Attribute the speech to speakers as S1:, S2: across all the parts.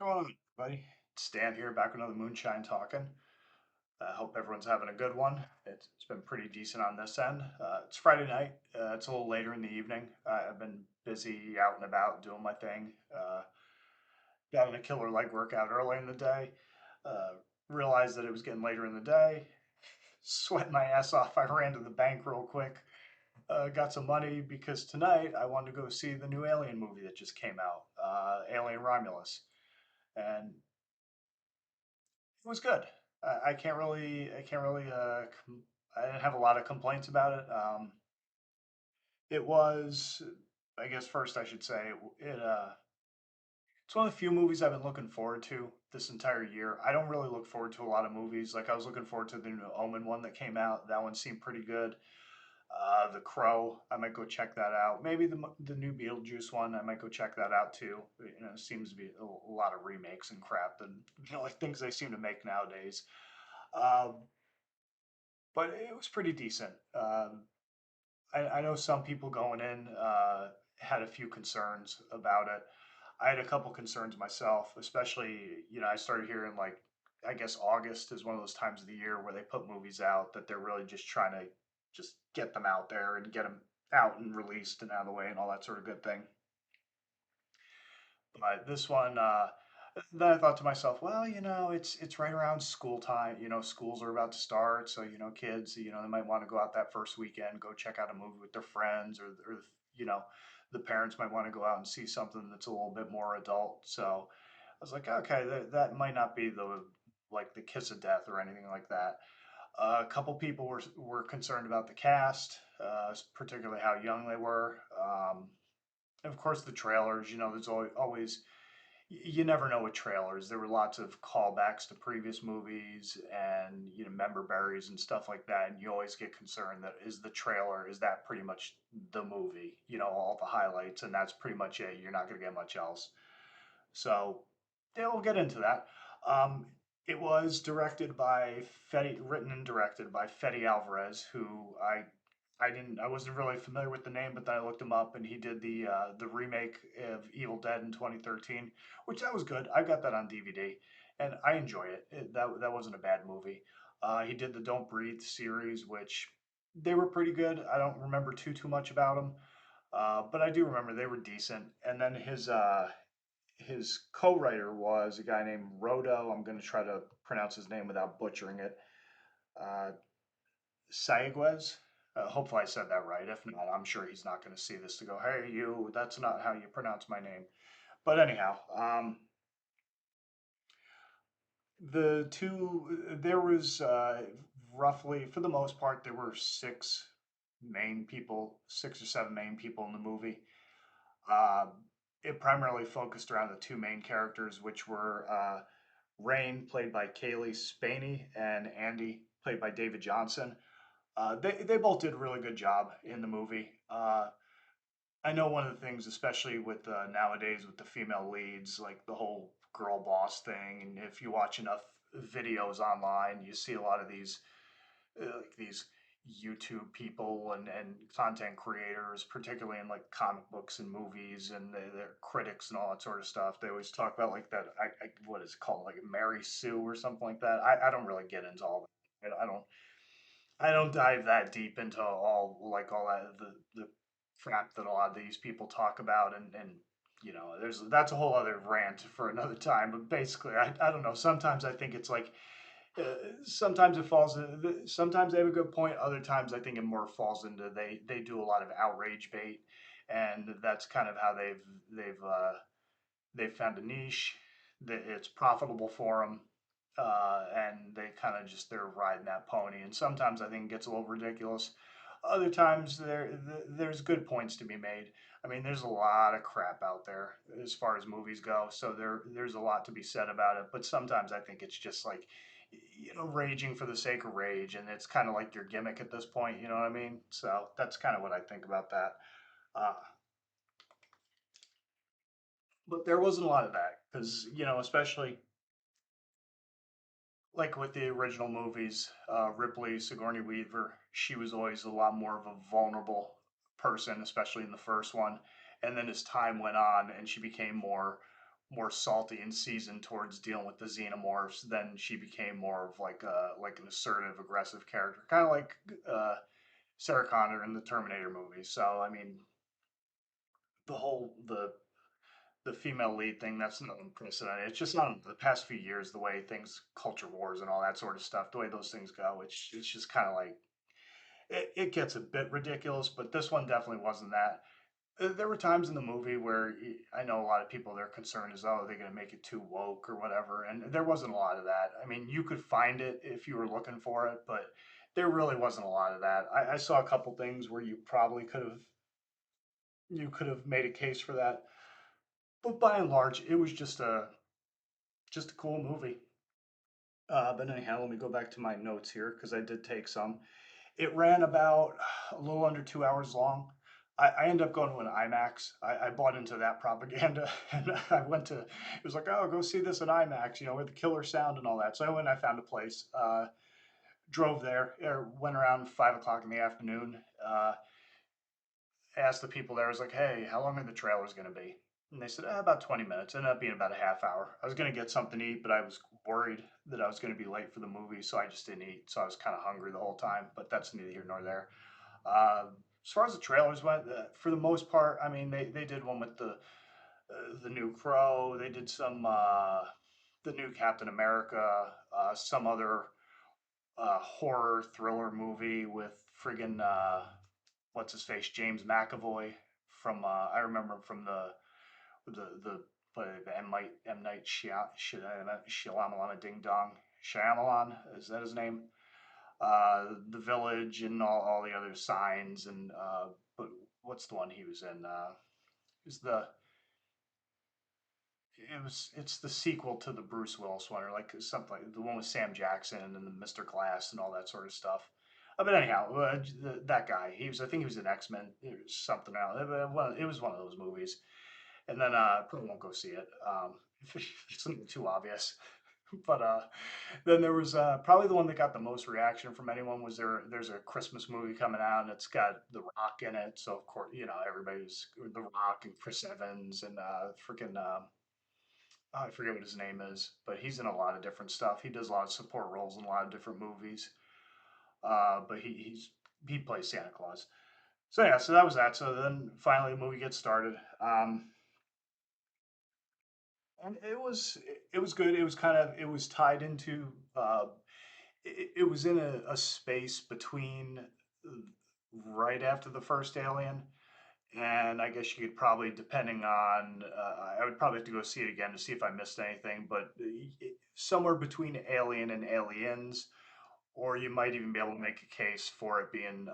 S1: Going on, buddy? It's Dan here, back with another Moonshine talking. Hope everyone's having a good one. It's been pretty decent on this end. It's Friday night. It's a little later in the evening. I've been busy out and about doing my thing. Got in a killer leg workout early in the day. Uh, Realized that it was getting later in the day. Sweating my ass off. I ran to the bank real quick. Got some money because tonight I wanted to go see the new Alien movie that just came out, Alien Romulus, and it was good. I didn't have a lot of complaints about it. It was, I guess first I should say, it's one of the few movies I've been looking forward to this entire year. I don't really look forward to a lot of movies. Like I was looking forward to the new Omen one that came out. That one seemed pretty good. The Crow, I might go check that out. Maybe the new Beetlejuice one, I might go check that out too. It seems to be a lot of remakes and crap, and like things they seem to make nowadays. Um, but it was pretty decent. I know some people going in had a few concerns about it. I had a couple concerns myself, especially, I started hearing like, I guess August is one of those times of the year where they put movies out that they're really just trying to just get them out there and get them out and released and out of the way and all that sort of good thing. But this one, then I thought to myself, well, it's right around school time. Schools are about to start, so kids, they might want to go out that first weekend, go check out a movie with their friends, or you know, the parents might want to go out and see something that's a little bit more adult. So I was like, okay, that might not be the kiss of death or anything like that. A couple people were concerned about the cast, particularly how young they were. And of course, the trailers. There's always you never know with trailers. There were lots of callbacks to previous movies and member berries and stuff like that. And you always get concerned that is that pretty much the movie? All the highlights, and that's pretty much it. You're not going to get much else. So yeah, we'll get into that. Um, it was directed by written and directed by Fede Alvarez, who I wasn't really familiar with the name, but then I looked him up, and he did the remake of Evil Dead in 2013, which that was good. I got that on DVD, and I enjoy it. That wasn't a bad movie. He did the Don't Breathe series, which they were pretty good. I don't remember too much about them, but I do remember they were decent. And then his co-writer was a guy named Rodo. I'm going to try to pronounce his name without butchering it. Uh, Saiguez. Hopefully, I said that right. If not, I'm sure he's not going to see this to go, hey, you, that's not how you pronounce my name. But anyhow, there was roughly, for the most part, there were six or seven main people in the movie. Uh, it primarily focused around the two main characters, which were Rain, played by Kaylee Spaney, and Andy, played by David Johnson. They both did a really good job in the movie. I know one of the things, especially with nowadays with the female leads, like the whole girl boss thing, and if you watch enough videos online, you see a lot of these YouTube people and content creators, particularly in like comic books and movies, and they're critics and all that sort of stuff. They always talk about like that. What is it called, like Mary Sue or something like that. I don't really get into all that. I don't dive that deep into all that the crap that a lot of these people talk about, and that's a whole other rant for another time. But basically, I don't know. Sometimes I think it's like uh, sometimes it falls into sometimes they have a good point. Other times I think it more falls into they do a lot of outrage bait, and that's kind of how they've found a niche that it's profitable for them, and they kind of just they're riding that pony. And sometimes I think it gets a little ridiculous. Other times there's good points to be made. I mean, there's a lot of crap out there as far as movies go, so there's a lot to be said about it. But sometimes I think it's just like raging for the sake of rage, and it's kind of like your gimmick at this point. You know what I mean? So that's kind of what I think about that. Uh, but there wasn't a lot of that because especially like with the original movies, Ripley, Sigourney Weaver, she was always a lot more of a vulnerable person, especially in the first one. And then as time went on, and she became more salty and seasoned towards dealing with the xenomorphs. Then she became more of like an assertive, aggressive character, kind of like Sarah Connor in the Terminator movies. So I mean, the whole the female lead thing, that's not unprecedented. It's just not the past few years, the way things, culture wars and all that sort of stuff, the way those things go. It's just kind of like it gets a bit ridiculous, but this one definitely wasn't that. There were times in the movie where I know a lot of people, their concern is, oh, they're going to make it too woke or whatever, and there wasn't a lot of that. I mean, you could find it if you were looking for it, but there really wasn't a lot of that. I saw a couple things where you could have made a case for that, but by and large, it was just a cool movie. But anyhow, let me go back to my notes here because I did take some. It ran about a little under 2 hours long. I ended up going to an IMAX. I bought into that propaganda, and I went to. It was like, oh, go see this in IMAX, with the killer sound and all that. So I went. And I found a place. Drove there. Went around 5 o'clock in the afternoon. Asked the people there. I was like, hey, how long are the trailers going to be? And they said, about 20 minutes. It ended up being about a half hour. I was going to get something to eat, but I was worried that I was going to be late for the movie, so I just didn't eat. So I was kind of hungry the whole time, but that's neither here nor there. As far as the trailers went, for the most part, I mean, they did one with the new Crow. They did some the new Captain America, some other horror thriller movie with friggin' what's his face, James McAvoy from I remember him from the the M Night Shyamalan Ding Dong Shyamalan, is that his name? The Village and all the other signs and but what's the one he was in? Is the it's the sequel to the Bruce Willis one, or like something like the one with Sam Jackson and then the Mr. Glass and all that sort of stuff. But anyhow, that guy, I think he was in X Men, something else. It was one of those movies, and then probably won't go see it. It's something too obvious. But then there was probably the one that got the most reaction from anyone was there's a Christmas movie coming out and it's got The Rock in it. So of course, everybody's The Rock and Chris Evans and freaking I forget what his name is, but he's in a lot of different stuff. He does a lot of support roles in a lot of different movies. But he plays Santa Claus. So yeah, so that was that. So then finally the movie gets started. And it was good. It was tied into it was in a space between right after the first Alien, and I guess you could probably, depending on, I would probably have to go see it again to see if I missed anything, but somewhere between Alien and Aliens, or you might even be able to make a case for it being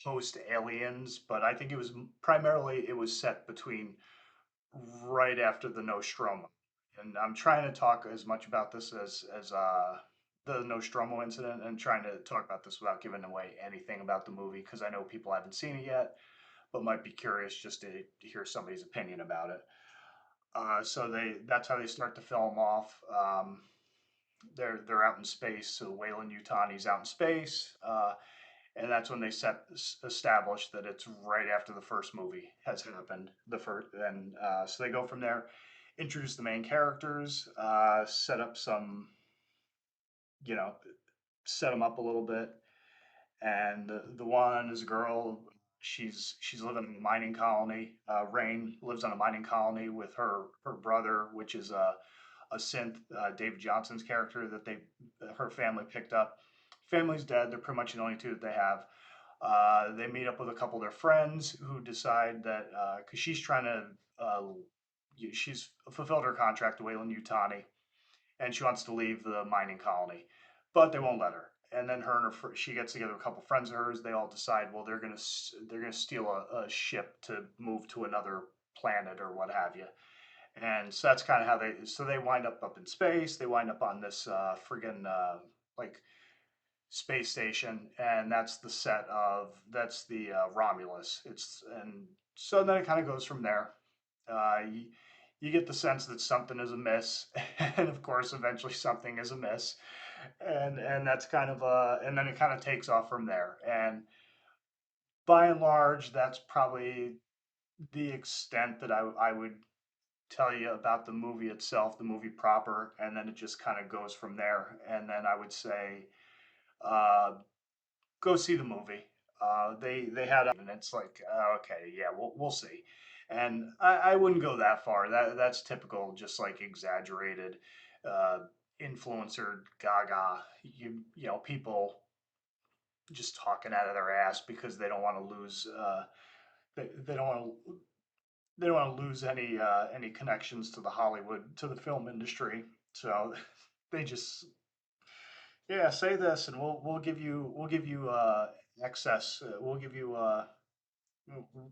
S1: post Aliens, but I think it was primarily it was set between right after the Nostromo. And I'm trying to talk as much about this as the Nostromo incident, and trying to talk about this without giving away anything about the movie because I know people haven't seen it yet, but might be curious just to hear somebody's opinion about it. So that's how they start to film off. They're out in space. So Wayland Yutani's out in space. And that's when they establish that it's right after the first movie has happened. And so they go from there, introduce the main characters, set up some, you know, set them up a little bit. And the one is a girl. She's living in a mining colony. Rain lives on a mining colony with her brother, which is a synth, David Johnson's character that her family picked up. Family's dead. They're pretty much the only two that they have. They meet up with a couple of their friends who decide that because she's fulfilled her contract to Wayland Utani, and she wants to leave the mining colony, but they won't let her. And then she gets together with a couple of friends of hers. They all decide, well, they're gonna steal a ship to move to another planet or what have you. And so that's kind of how they wind up in space. They wind up on this friggin' like space station, and that's the Romulus. It's and so then it kind of goes from there. You get the sense that something is amiss, and of course, eventually something is amiss, and that's kind of and then it kind of takes off from there. And by and large, that's probably the extent that I would tell you about the movie itself, the movie proper, and then it just kind of goes from there. And then I would say, uh, go see the movie. They had, and it's like, okay, yeah, we'll see. And I wouldn't go that far. That's typical, just like exaggerated, uh, influencer gaga. People just talking out of their ass because they don't want to lose. They don't want to. They don't want to lose any connections to the Hollywood to the film industry. So they just, yeah, say this, and we'll give you excess.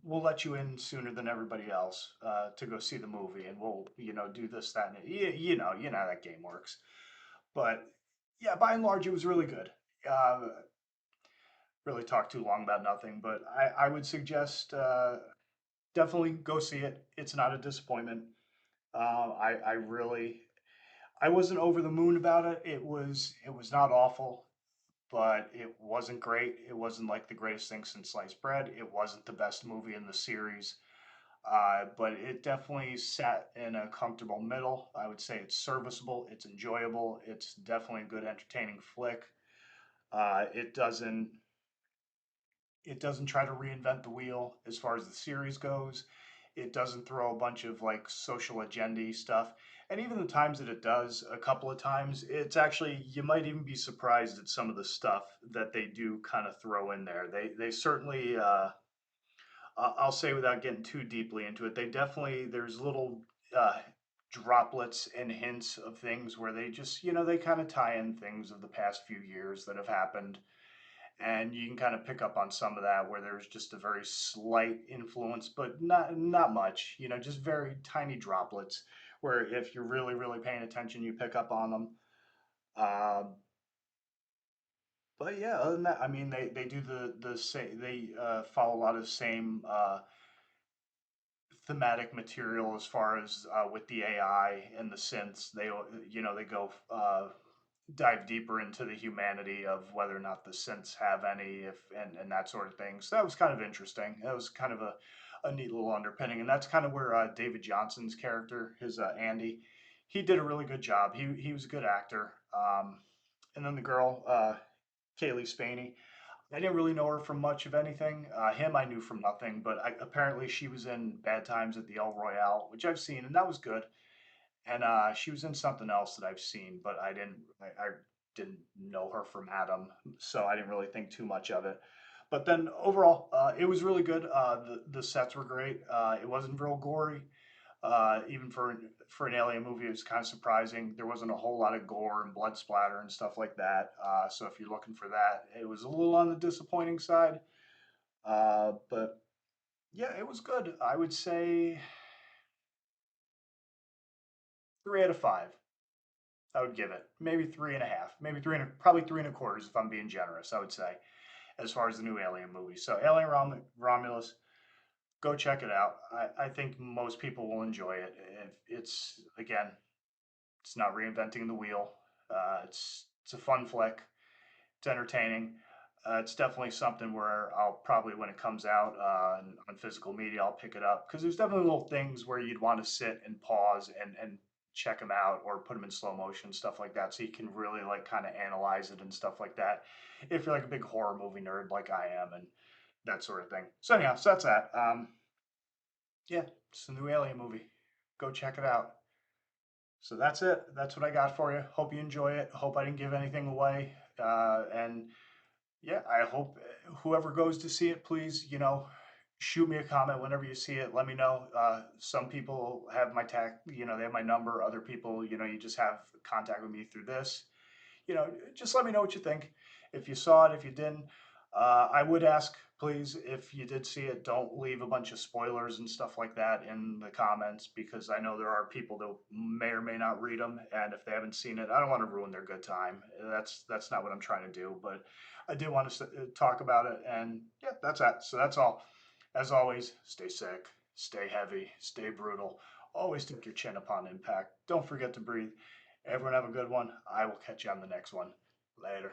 S1: We'll let you in sooner than everybody else to go see the movie, and we'll do this, that, and you know how that game works. But yeah, by and large, it was really good. Uh, really talked too long about nothing, but I would suggest definitely go see it. It's not a disappointment. I really I wasn't over the moon about it. It was not awful, but it wasn't great. It wasn't like the greatest thing since sliced bread. It wasn't the best movie in the series. But it definitely sat in a comfortable middle. I would say it's serviceable, it's enjoyable, it's definitely a good entertaining flick. Uh, it doesn't it doesn't try to reinvent the wheel as far as the series goes. It doesn't throw a bunch of like social agenda stuff. And even the times that it does, a couple of times, it's actually, you might even be surprised at some of the stuff that they do kind of throw in there. They certainly, I'll say without getting too deeply into it, they definitely, there's little uh, droplets and hints of things where they just, they kind of tie in things of the past few years that have happened, and you can kind of pick up on some of that where there's just a very slight influence, but not much. Just very tiny droplets. Where if you're really paying attention, you pick up on them. Um, but yeah, other than that, I mean, they do the same. They follow a lot of the same thematic material as far as with the AI and the synths. They go dive deeper into the humanity of whether or not the synths have any, if and that sort of thing. So that was kind of interesting. That was kind of a neat little underpinning, and that's kind of where David Johnson's character, his Andy, he did a really good job. He was a good actor. And then the girl, Kaylee Spaney, I didn't really know her from much of anything. Him I knew from nothing, but apparently she was in Bad Times at the El Royale, which I've seen, and that was good. And she was in something else that I've seen, but I didn't know her from Adam, so I didn't really think too much of it. But then overall, it was really good. The sets were great. It wasn't real gory. Even for an alien movie, it was kind of surprising. There wasn't a whole lot of gore and blood splatter and stuff like that. So if you're looking for that, it was a little on the disappointing side. But yeah, it was good. I would say 3 out of 5. I would give it maybe 3.5, maybe probably 3.25 if I'm being generous. I would say as far as the new Alien movie. So Alien Romulus, go check it out. I think most people will enjoy it. If it's again, it's not reinventing the wheel. It's a fun flick. It's entertaining. It's definitely something where I'll probably, when it comes out on physical media, I'll pick it up because there's definitely little things where you'd want to sit and pause and check them out or put them in slow motion, stuff like that, so you can really like kind of analyze it and stuff like that. If you're like a big horror movie nerd like I am and that sort of thing. So anyhow, so that's that. Yeah, it's a new Alien movie. Go check it out. So that's it. That's what I got for you. Hope you enjoy it. Hope I didn't give anything away. And yeah, I hope whoever goes to see it, please, shoot me a comment whenever you see it. Let me know. Some people have my they have my number. Other people, you just have contact with me through this. Just let me know what you think. If you saw it, if you didn't, I would ask, please, if you did see it, don't leave a bunch of spoilers and stuff like that in the comments because I know there are people that may or may not read them, and if they haven't seen it, I don't want to ruin their good time. That's not what I'm trying to do, but I did want to talk about it, and yeah, that's that. So that's all. As always, stay sick, stay heavy, stay brutal. Always take your chin upon impact. Don't forget to breathe. Everyone have a good one. I will catch you on the next one. Later.